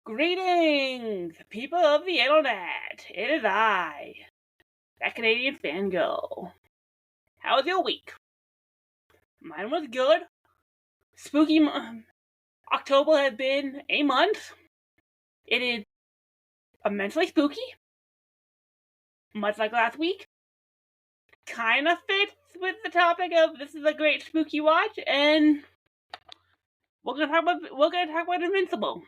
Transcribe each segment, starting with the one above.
Greetings, people of the internet. It is I, that Canadian fangirl. How was your week? Mine was good. Spooky October has been a month. It is immensely spooky, much like last week. Kind of fits with the topic of this is a great spooky watch, and we're gonna talk about Invincible.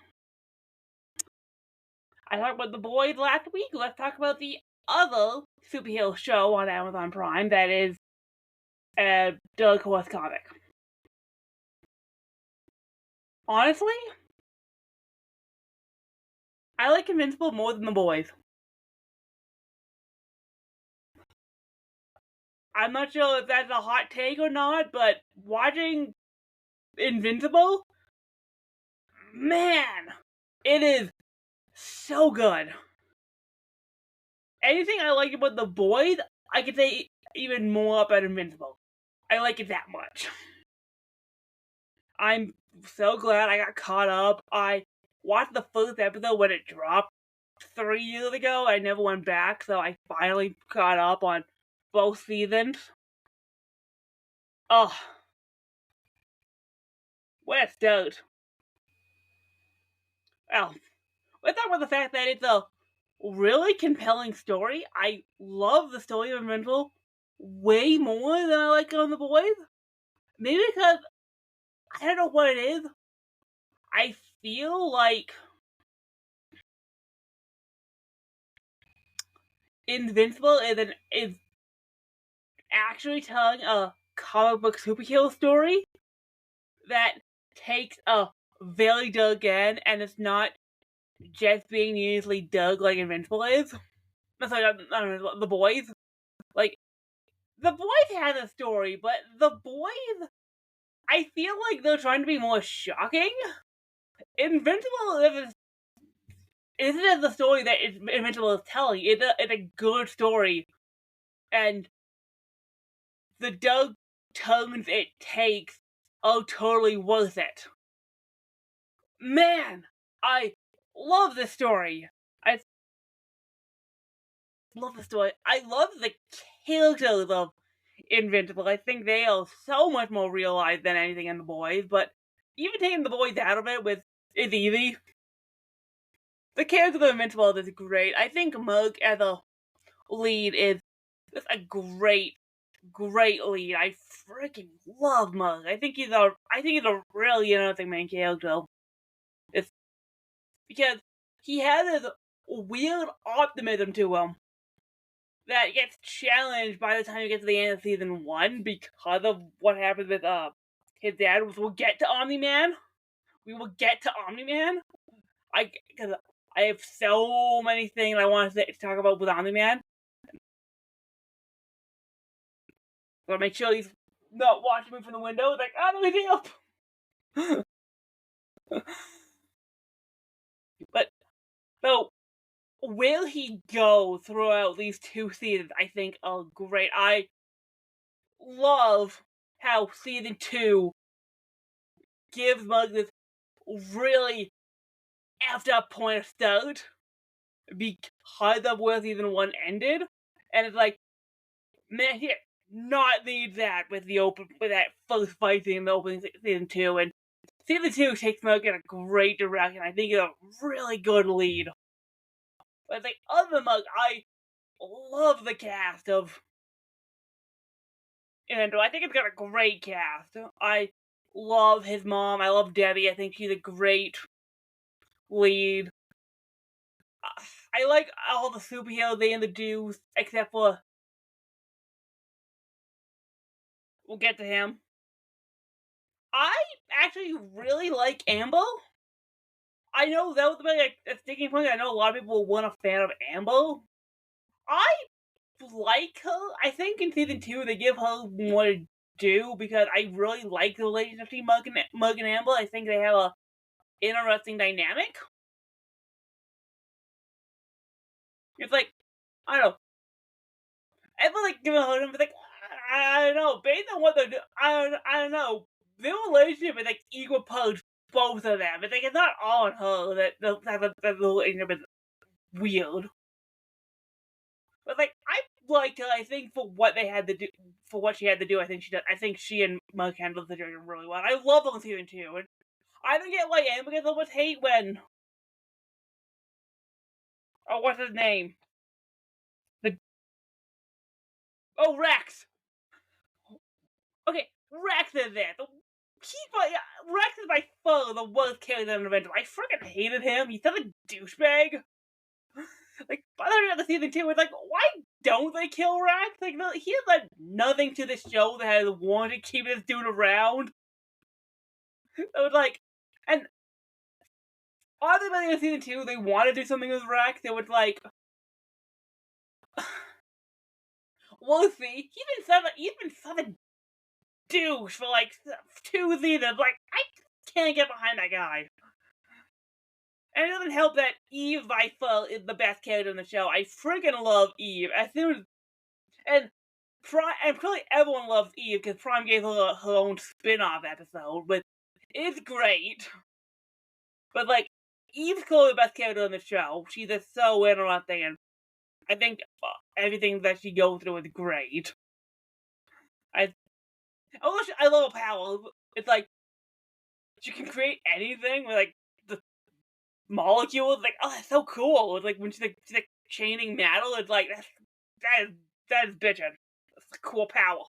I talked about The Boys last week. Let's talk about the other superhero show on Amazon Prime that is a Dark Horse comic. Honestly, I like Invincible more than The Boys. I'm not sure if that's a hot take or not, but watching Invincible, man, it is so good. Anything I like about The Boys, I could say even more about Invincible. I like it that much. I'm so glad I got caught up. I watched the first episode when it dropped 3 years ago. I never went back, so I finally caught up on both seasons. Oh, what a start. Well, let's talk about the fact that it's a really compelling story. I love the story of Invincible way more than I like on The Boys. Maybe because, I don't know what it is. I feel like Invincible is actually telling a comic book superhero story that takes a very dark end, and it's not just being usually dark like Invincible is. That's like, I don't know, The Boys. Like, The Boys has a story, but The Boys, I feel like they're trying to be more shocking. Invincible isn't the story that Invincible is telling. It's a good story, and the dark turns it takes are totally worth it. Man, I love this story. I love the story. I love the characters of Invincible. I think they are so much more realized than anything in The Boys, but even taking The Boys out of it is easy. The character of Invincible is great. I think Mug as a lead is just a great lead. I freaking love Mug. I think he's a really interesting main character. It's because he has this weird optimism to him that gets challenged by the time you get to the end of season 1 because of what happens with his dad. We'll get to Omni-Man. We will get to Omni-Man. Because I have so many things I want to talk about with Omni-Man. Gotta make sure he's not watching me from the window. Like, oh, let me up. But so where he goes throughout these 2 seasons, I think, are great. I love how season 2 gives Mug this really effed up point of start because of where season 1 ended, and it's like, man, he did not need that with that first fight scene in the opening season 2, and season 2 takes Mug in a great direction. I think it's a really good lead. But it's like, other than Mug, I love the cast of Invincible. I think it's got a great cast. I love his mom. I love Debbie. I think she's a great lead. I like all the superheroes they introduce, except for, we'll get to him. I actually really like Amber. I know that was like a sticking point. I know a lot of people weren't a fan of Amber. I like her. I think in season 2 they give her more to do because I really like the relationship between Mug and Amber. I think they have a interesting dynamic. It's like, I don't know. I feel like giving her like, I don't know. Based on what they're doing, I don't know. Their relationship is like equal parts both of them. It's like, it's not all on her that little ignorant is weird. But like, I liked her. I think for what they had to do, for what she had to do, I think she and Mark handled the situation really well. I love her in season 2, and I don't get why Amber gets so much hate when. Oh, what's his name? Rex. Okay, Rex is it. Rex is by far the worst character in Invincible. I freaking hated him. He's such a douchebag. Like, by the end of the season 2, it's like, why don't they kill Rex? Like, he has done nothing to this show that has wanted to keep this dude around. It was like, and honestly, by the end of season 2, they want to do something with Rex. It was like, we'll see. He's been such a douche for like 2 seasons. Like, I can't get behind that guy. And it doesn't help that Eve by far is the best character in the show. I freaking love Eve. And probably everyone loves Eve because Prime gave her her own spin-off episode, but it's great. But like, Eve's clearly the best character in the show. She's just so interesting, and I think everything that she goes through is great. I love her power. It's like she can create anything with like the molecules. Like, oh, that's so cool. It's like when she's like chaining metal. It's like that is bitchin'. That's a cool power.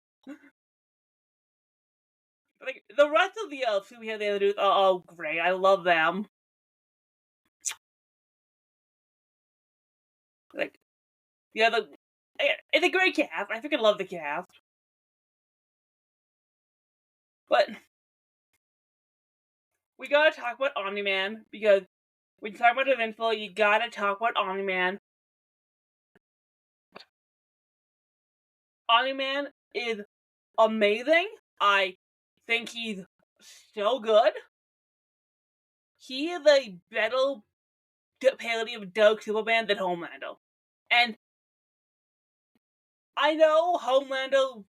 Like, the rest of the elves who we have the other dudes are all great. I love them. Like, yeah, it's a great cast. I freaking love the cast. But we gotta talk about Omni-Man, because when you talk about Invincible, you gotta talk about Omni-Man. Omni-Man is amazing. I think he's so good. He is a better parody of Doug Superman than Homelander. And I know Homelander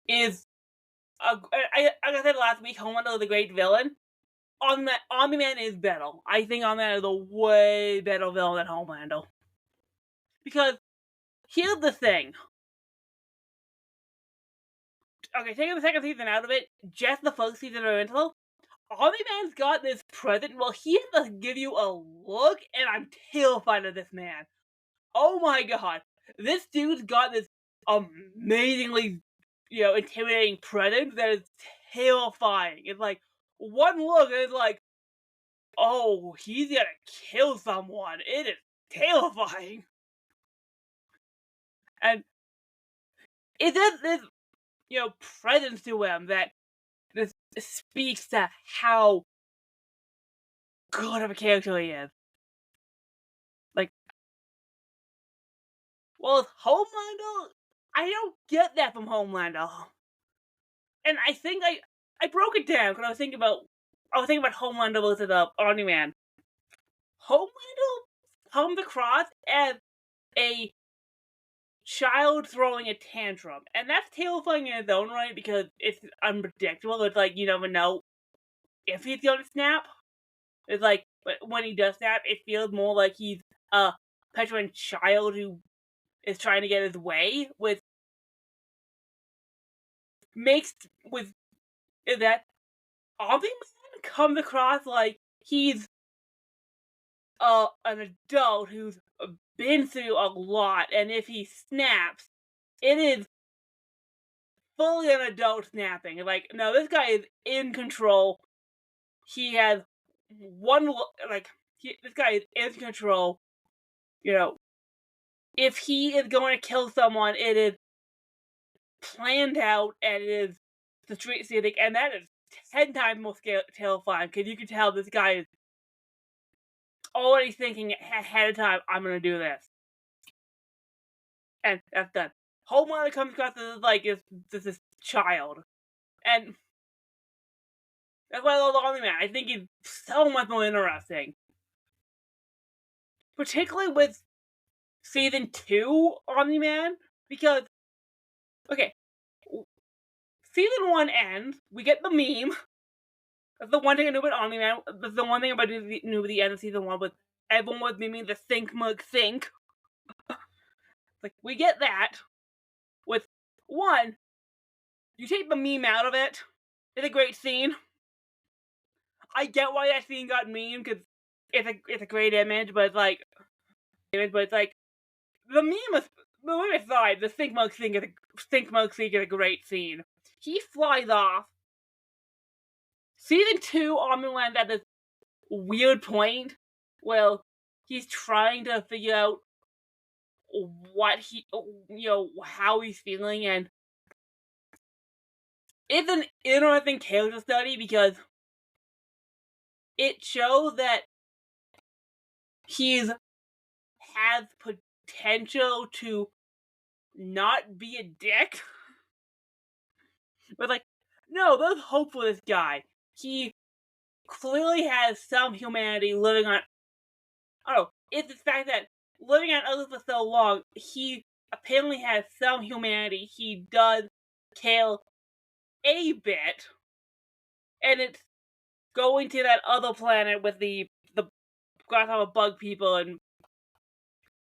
is like I said last week, Homelander is a great villain. Omni-Man is better. I think Omni-Man is a way better villain than Homelander. Because here's the thing. Okay, taking the second season out of it, just the first season of Invincible, Omni-Man's got this present. Well, he has to give you a look, and I'm terrified of this man. Oh my god. This dude's got this amazingly, intimidating presence that is terrifying. It's like, one look, and it's like, oh, he's gonna kill someone. It is terrifying. And it is this, presence to him that this speaks to how good of a character he is. Like, well, Homelander, I don't get that from Homelander. And I think I broke it down because I was thinking about Homelander versus Omni-Man. Homelander comes across as a child throwing a tantrum, and that's terrifying in its own right because it's unpredictable. It's like, you never know if he's gonna snap. It's like, when he does snap, it feels more like he's a petulant child who is trying to get his way is that Omni-Man comes across like he's an adult who's been through a lot, and if he snaps, it is fully an adult snapping. Like, no, this guy is in control. He has this guy is in control. If he is going to kill someone, it is planned out, and it is the street scenic, and that is 10 times more terrifying, because you can tell this guy is already thinking ahead of time, I'm gonna do this. And that's done. Homelander comes across as like this child. And that's why I love Omni-Man. I think he's so much more interesting. Particularly with season 2 Omni-Man, because, okay, season 1 ends, we get the meme the one thing I knew about Omni-Man, the one thing about knew about the end of season 1 was everyone was miming the think mug think. Like, we get that. With one, you take the meme out of it. It's a great scene. I get why that scene got memed, because it's a great image, but it's like, the meme aside, the think mug thing is a great scene. He flies off. Season 2, Omni-Man's at this weird point where he's trying to figure out what how he's feeling, and it's an interesting character study because it shows that he has potential to not be a dick. But like, no, there's hope for this guy. He clearly has some humanity living on... I don't know, it's the fact that living on Earth for so long, he apparently has some humanity. He does care a bit. And it's going to that other planet with the grasshopper bug people and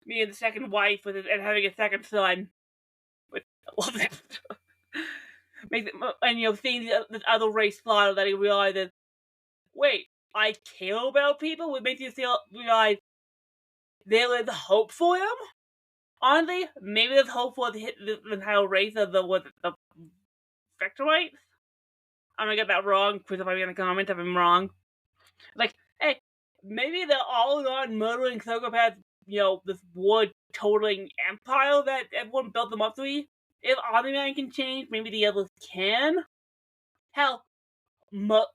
me and the second wife and having a second son. Which I love that. And seeing this other race slaughter that he realizes, wait, I care about people? It makes you realize there is hope for him? Honestly, maybe there's hope for the entire race of the Vectorites? I'm gonna get that wrong. Crucify me in the comments if I'm wrong. Like, hey, maybe they're all not murdering psychopaths, this war-totaling empire that everyone built them up to be. If Omni-Man can change, maybe the others can. Hell, Mug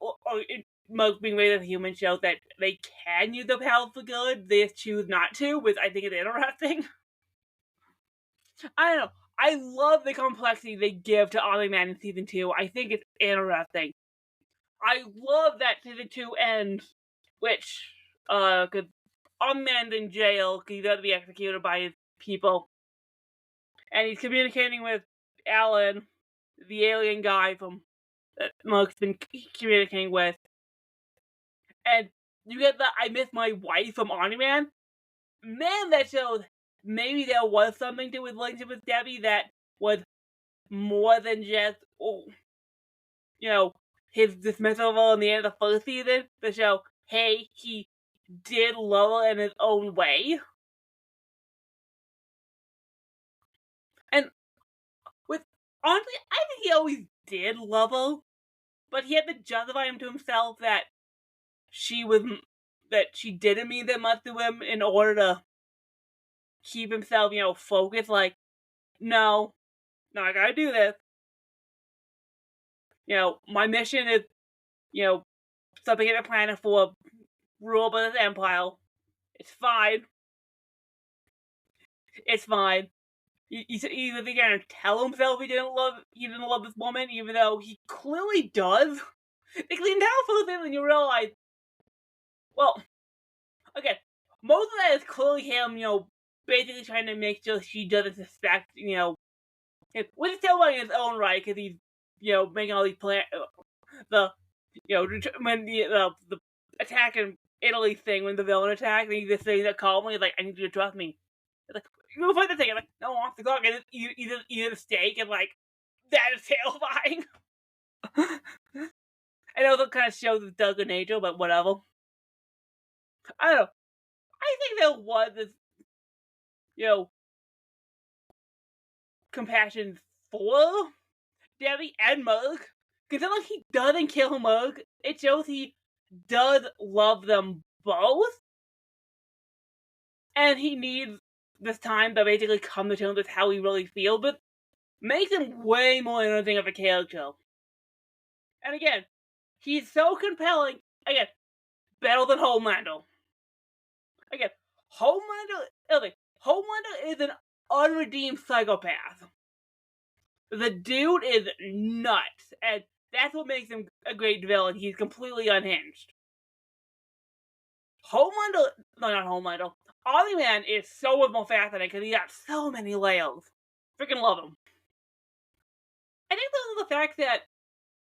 being raised as a human shows that they can use their power for good, they just choose not to, which I think is interesting. I don't know. I love the complexity they give to Omni-Man in Season 2. I think it's interesting. I love that Season 2 ends, which, because Omni-Man's in jail, because he's about to be executed by his people. And he's communicating with Alan, the alien guy that Mug's been communicating with. And you get the I miss my wife from Omni-Man. Man, that shows maybe there was something to his relationship with Debbie that was more than just, his dismissal of her in the end of the first season to show, hey, he did love her in his own way. And honestly, I think he always did love her, but he had to justify him to himself that she didn't mean that much to him in order to keep himself, focused. Like, no, I gotta do this. My mission is, something in the planet for rule by this empire. It's fine. It's fine. He's either gonna tell himself he didn't love this woman, even though he clearly does. Because the entire first season, you realize, well, okay, most of that is clearly him, basically trying to make sure she doesn't suspect, which is still in his own right, because he's, making all these plans, when the attack in Italy thing, when the villain attacked, and he's just saying that calmly, he's like, I need you to trust me. It's like, you find the thing, I'm like, no, off the clock, and eat a steak, and like, that is terrifying. I know that kind of shows his Doug nature, but whatever. I don't know. I think there was this, compassion for Debbie and Mug. Considering he doesn't kill Mug, it shows he does love them both. And he needs this time to basically come to terms with how he really feels, but makes him way more interesting of a character. And again, he's so compelling. Again, better than Homelander. Again, Homelander is an unredeemed psychopath. The dude is nuts, and that's what makes him a great villain. He's completely unhinged. Omni-Man is so much more fascinating because he got so many layers. Freaking love him. I think those are the fact that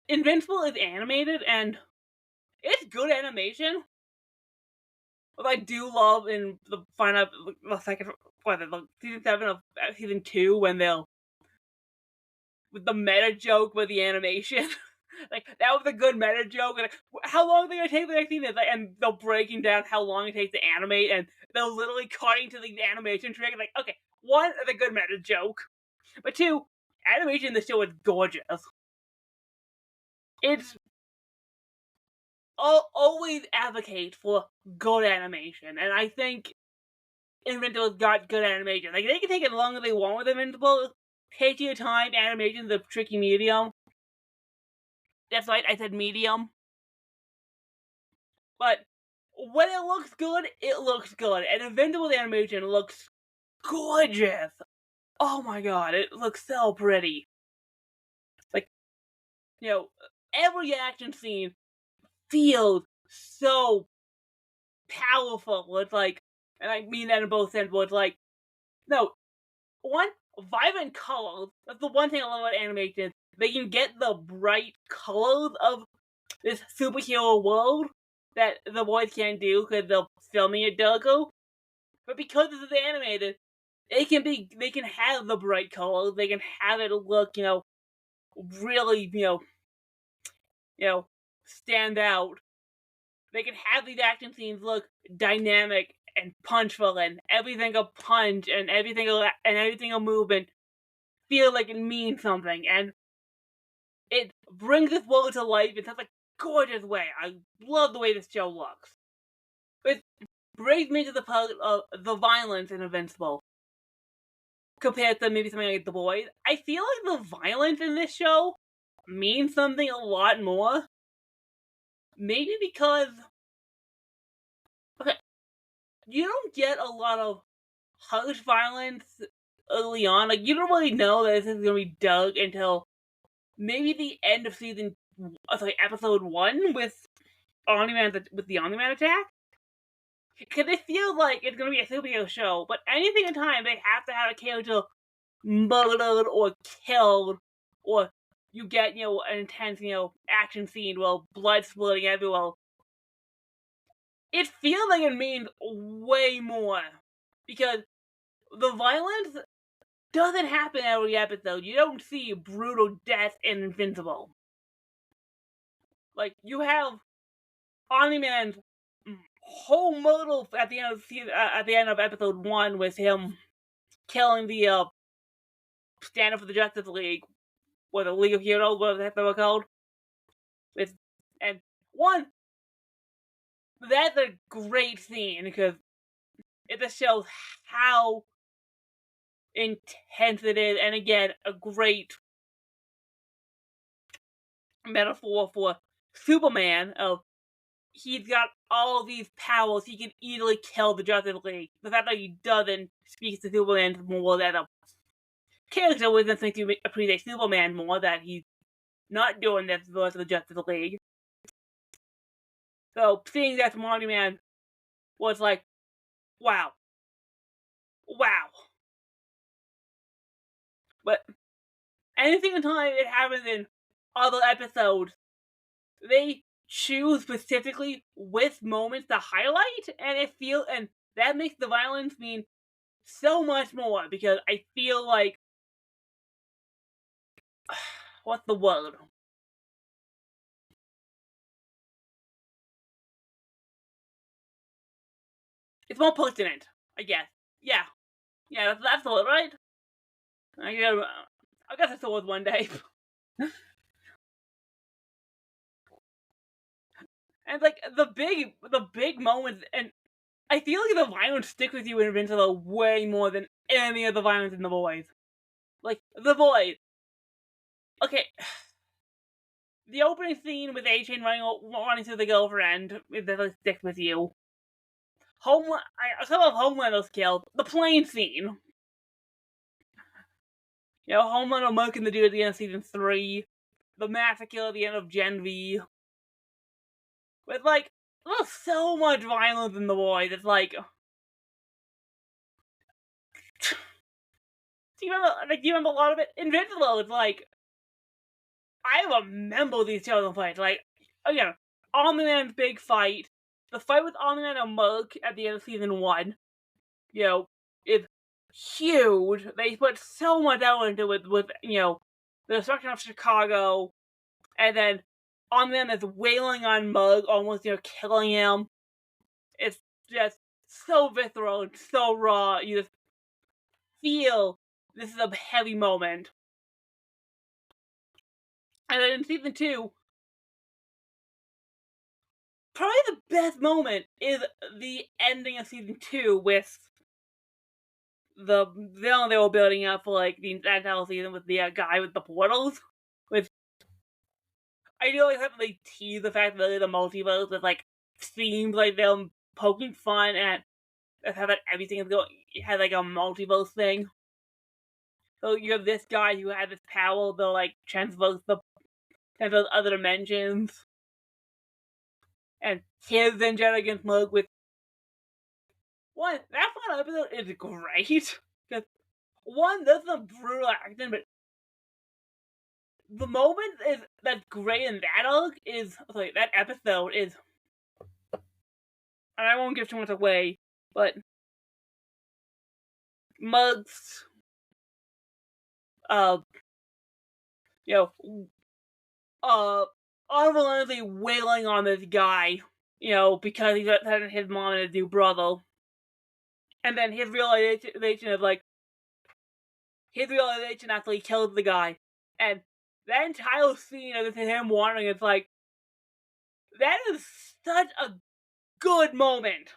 Invincible is animated, and it's good animation. What I do love in the final, the second, the season 7 of season 2, when they'll, with the meta joke with the animation. Like, that was a good meta joke. Like, how long are they gonna take the next season? Like, and they're breaking down how long it takes to animate, and they're literally cutting to the animation trick. Like, okay, one, it's a good meta joke, but two, animation in the show is gorgeous. It's always advocate for good animation, and I think Invincible's got good animation. Like, they can take it as long as they want with Invincible. Take your time. Animation's a tricky medium. That's right, I said medium. But when it looks good, it looks good. And Invincible's animation looks gorgeous. Oh my god, it looks so pretty. Like, every action scene feels so powerful. It's like, and I mean that in both senses, it's like, no, one, vibrant colors. That's the one thing I love about animation. They can get the bright colors of this superhero world that the boys can't do because they're filming it Dogo. But because this is animated, they can have the bright colors, they can have it look, really, stand out. They can have these action scenes look dynamic and punchful, and every single punch and every single movement feel like it means something, and it brings this world to life in such a gorgeous way. I love the way this show looks. It brings me to the part of the violence in Invincible. Compared to maybe something like The Boys, I feel like the violence in this show means something a lot more. Maybe because, okay, you don't get a lot of harsh violence early on. Like, you don't really know that this is going to be dug until maybe the end of episode 1 with the Omni-Man attack. Because it feels like it's going to be a superhero show, but anything in time, they have to have a character murdered or killed, or you get, an intense, action scene where blood splitting everywhere. It feels like it means way more, because the violence doesn't happen every episode. You don't see brutal death in Invincible. Like, you have Omni-Man's whole motive at the end of episode 1 with him killing the stand up for the Justice League, or the League of Heroes, whatever the heck they were called. And one, that's a great scene because it just shows how intense it is, and again, a great metaphor for Superman of he's got all these powers, he can easily kill the Justice League. The fact that he doesn't speaks to Superman more than a character with nothing to appreciate Superman more, that he's not doing this versus the Justice League. So seeing that from Omni-Man was like, wow. Wow. But anything in time it happens in other episodes, they choose specifically which moments to highlight, and that makes the violence mean so much more, because I feel like, what's the word? It's more pertinent, I guess. Yeah, that's the word, right? I guess it's the word one day. And like the big moments, and I feel like the violence sticks with you in Invincible way more than any of the violence in The Boys. Like, The Boys. Okay. The opening scene with A-Chain running to the girlfriend, it doesn't stick with you. Some of Homelander's killed. The plane scene. Homelander murking the dude at the end of season 3. The massacre at the end of Gen V. With, like, there's so much violence in The Boys. It's like, do you remember a lot of it? Invincible, it's like, I remember these chosen fights. Like, again, Omni-Man's big fight. The fight with Omni-Man and Mug at the end of season 1, is huge. They put so much out into it with, the destruction of Chicago, and then Omni-Man is wailing on Mug, almost, killing him. It's just so visceral and so raw. You just feel this is a heavy moment. And then in season 2, probably the best moment is the ending of season 2 with the villain they were building up for, like, the entire season with the guy with the portals. With, I do like that they tease the fact that the multiverse is, like, seems like them poking fun at how that everything is going, has, like, a multiverse thing. So you have this guy who had this power to, like, transpose other dimensions. And his vendetta against Mug with one, that final episode is great. Because one, there's some brutal action, but the moment that's great in that episode is, and I won't give too much away, but Mug's unrelentingly wailing on this guy, because he's upsetting his mom and his new brother. And then his realization is like, his realization actually kills the guy. And that entire scene of him wandering, it's like, that is such a good moment.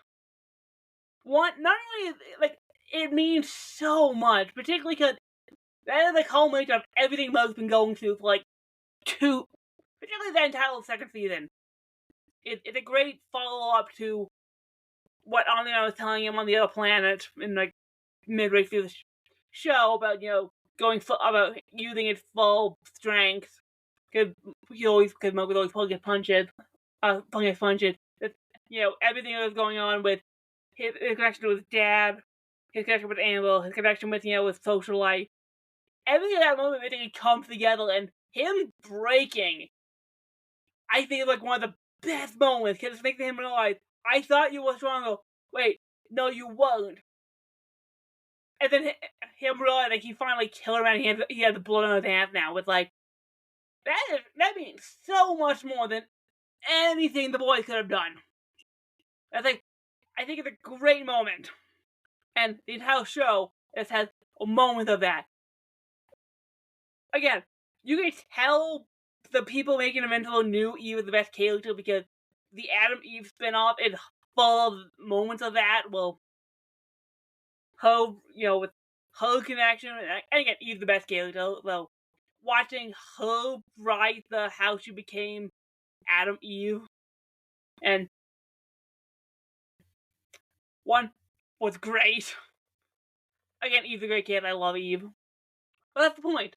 One, not only, like, it means so much, particularly because that is the culmination of everything Mug's been going through for, like, particularly the entire second season. It's a great follow-up to what Omni-Man was telling him on the other planet in, like, midway through the show about, about using its full strength. Because Mug was always pulling his punches. Everything that was going on with his connection to his dad, his connection with Annabelle, his connection with, with social life. Everything at that moment, everything comes together, and him breaking, I think, is like one of the best moments, because it makes him realize, I thought you were stronger. Wait, no, you weren't. And then him realizing he finally killed him, and he had the blood on his hands now. With, like, that means so much more than anything the boys could have done. I think it's a great moment, and the entire show just has a moment of that. Again, you can tell the people making Invincible knew Eve was the best character because the Adam Eve spinoff is full of moments of that. Well, her, with her connection, and again, Eve's the best character, though. Watching her write how she became Adam Eve, and one was great. Again, Eve's a great kid. I love Eve. But that's the point.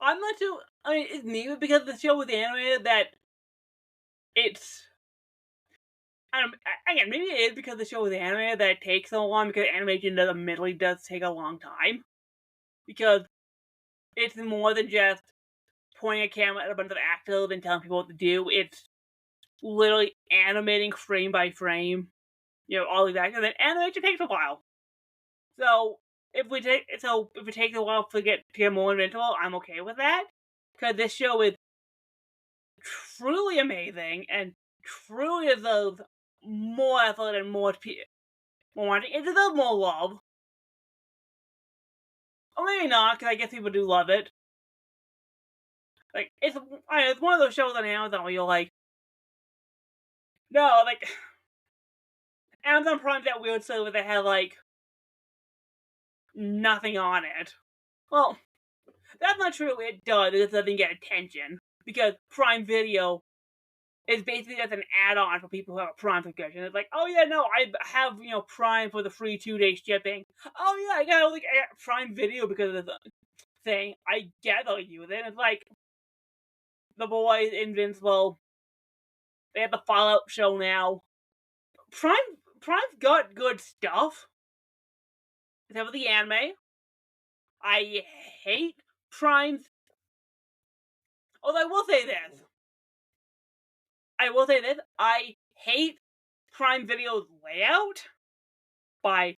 I'm not too. I mean, it's maybe because the show was animated that it's. Again, maybe it is because the show was animated that it takes so long, because animation admittedly does take a long time. Because it's more than just pointing a camera at a bunch of actors and telling people what to do. It's literally animating frame by frame, all these actors. And animation takes a while. So if it takes a while to get more Invincible, I'm okay with that. Because this show is truly amazing and truly deserves more effort and more watching. It deserves more love. Or maybe not, because I guess people do love it. Like, it's one of those shows on Amazon where you're like, no, like, Amazon Prime's that weird service that has, like, nothing on it. Well, that's not true. It does. It just doesn't get attention. Because Prime Video is basically just an add-on for people who have a Prime subscription. It's like, oh yeah, no, I have, Prime for the free 2-day shipping. Oh yeah, I got Prime Video because of this thing. I get I'll use it. It's like, The Boys, Invincible, they have the Fallout show now. Prime's got good stuff. Except for the anime. I hate Prime's. Although I will say this. I will say this, I hate Prime Video's layout. By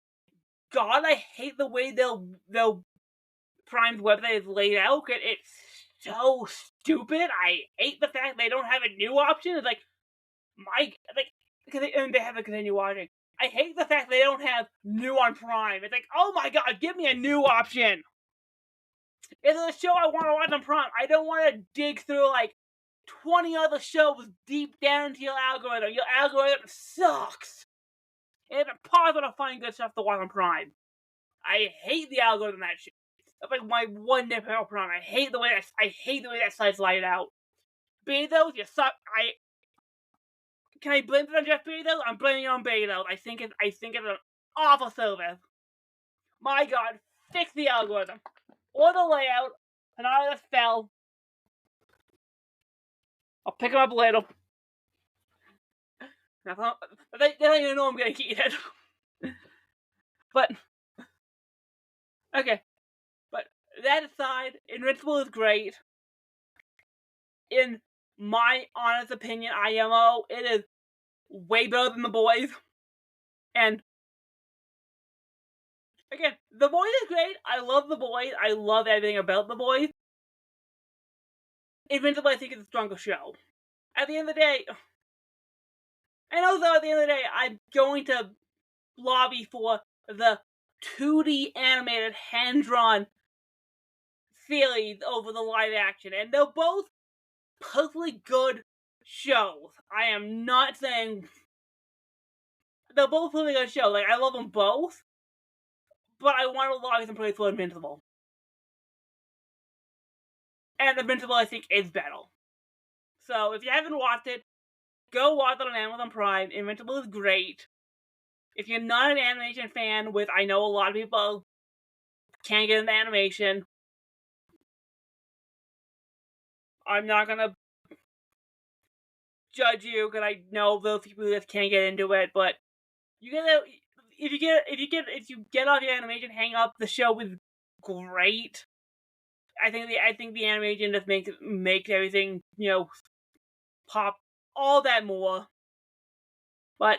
God, I hate the way they'll Prime's website is laid out. It's so stupid. I hate the fact they don't have a new option. It's like, and they have to continue watching. I hate the fact they don't have new on Prime. It's like, oh my God, give me a new option. If there's a show I want to watch on Prime, I don't want to dig through like 20 other shows deep down into your algorithm. Your algorithm sucks. It's impossible to find good stuff to watch on Prime. I hate the algorithm that shit. That's like my one nip about Prime. I hate the way that site's laid out. Bezos, you suck. Can I blame it on Jeff Bezos? I'm blaming it on Bezos. I think it's an awful service. My God, fix the algorithm or the layout. And I just fell. I'll pick him up later. They don't even know I'm gonna eat it. But okay. But that aside, Invincible is great. In my honest opinion, IMO, it is way better than The Boys. And again, The Boys is great. I love The Boys. I love everything about The Boys. Invincible, I think, is a stronger show. At the end of the day, and also at the end of the day, I'm going to lobby for the 2D animated hand-drawn series over the live action. And they're both perfectly good shows. I am not saying they're both perfectly good shows. Like, I love them both, but I want to lobby some praise for Invincible. And Invincible, I think, is better. So, if you haven't watched it, go watch it on Amazon Prime. Invincible is great. If you're not an animation fan, which I know a lot of people can't get into animation, I'm not gonna judge you because I know those people who just can't get into it. But you gotta, if you get off your animation hang up, the show is great. I think the animation just makes everything, pop all that more. But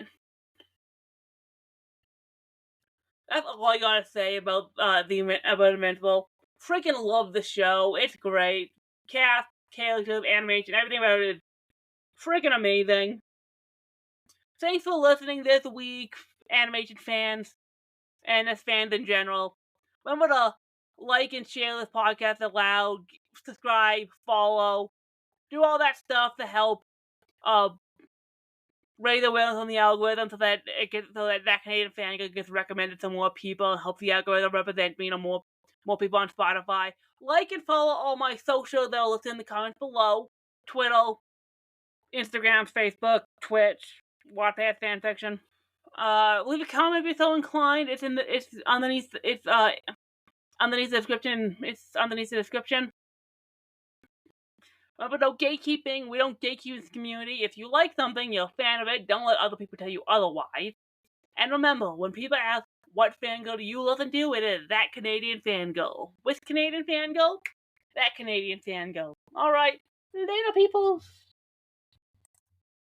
that's all I gotta say about Invincible. Freaking love the show. It's great. Cast, characters, animation, everything about it is freaking amazing. Thanks for listening this week, animation fans, and as fans in general. Remember to like and share this podcast aloud, subscribe, follow, do all that stuff to help raise awareness on the algorithm so that that Canadian Fangirl gets recommended to more people and help the algorithm represent me to more people on Spotify. Like and follow all my socials that are listed in the comments below. Twitter, Instagram, Facebook, Twitch, Wattpad, Fanfiction. Leave a comment if you're so inclined. It's underneath the description. It's underneath the description. But no gatekeeping. We don't gatekeep this community. If you like something, you're a fan of it, don't let other people tell you otherwise. And remember, when people ask, what fangirl do you listen to? It is That Canadian Fangirl. Which Canadian Fangirl? That Canadian Fangirl. Alright, later, people.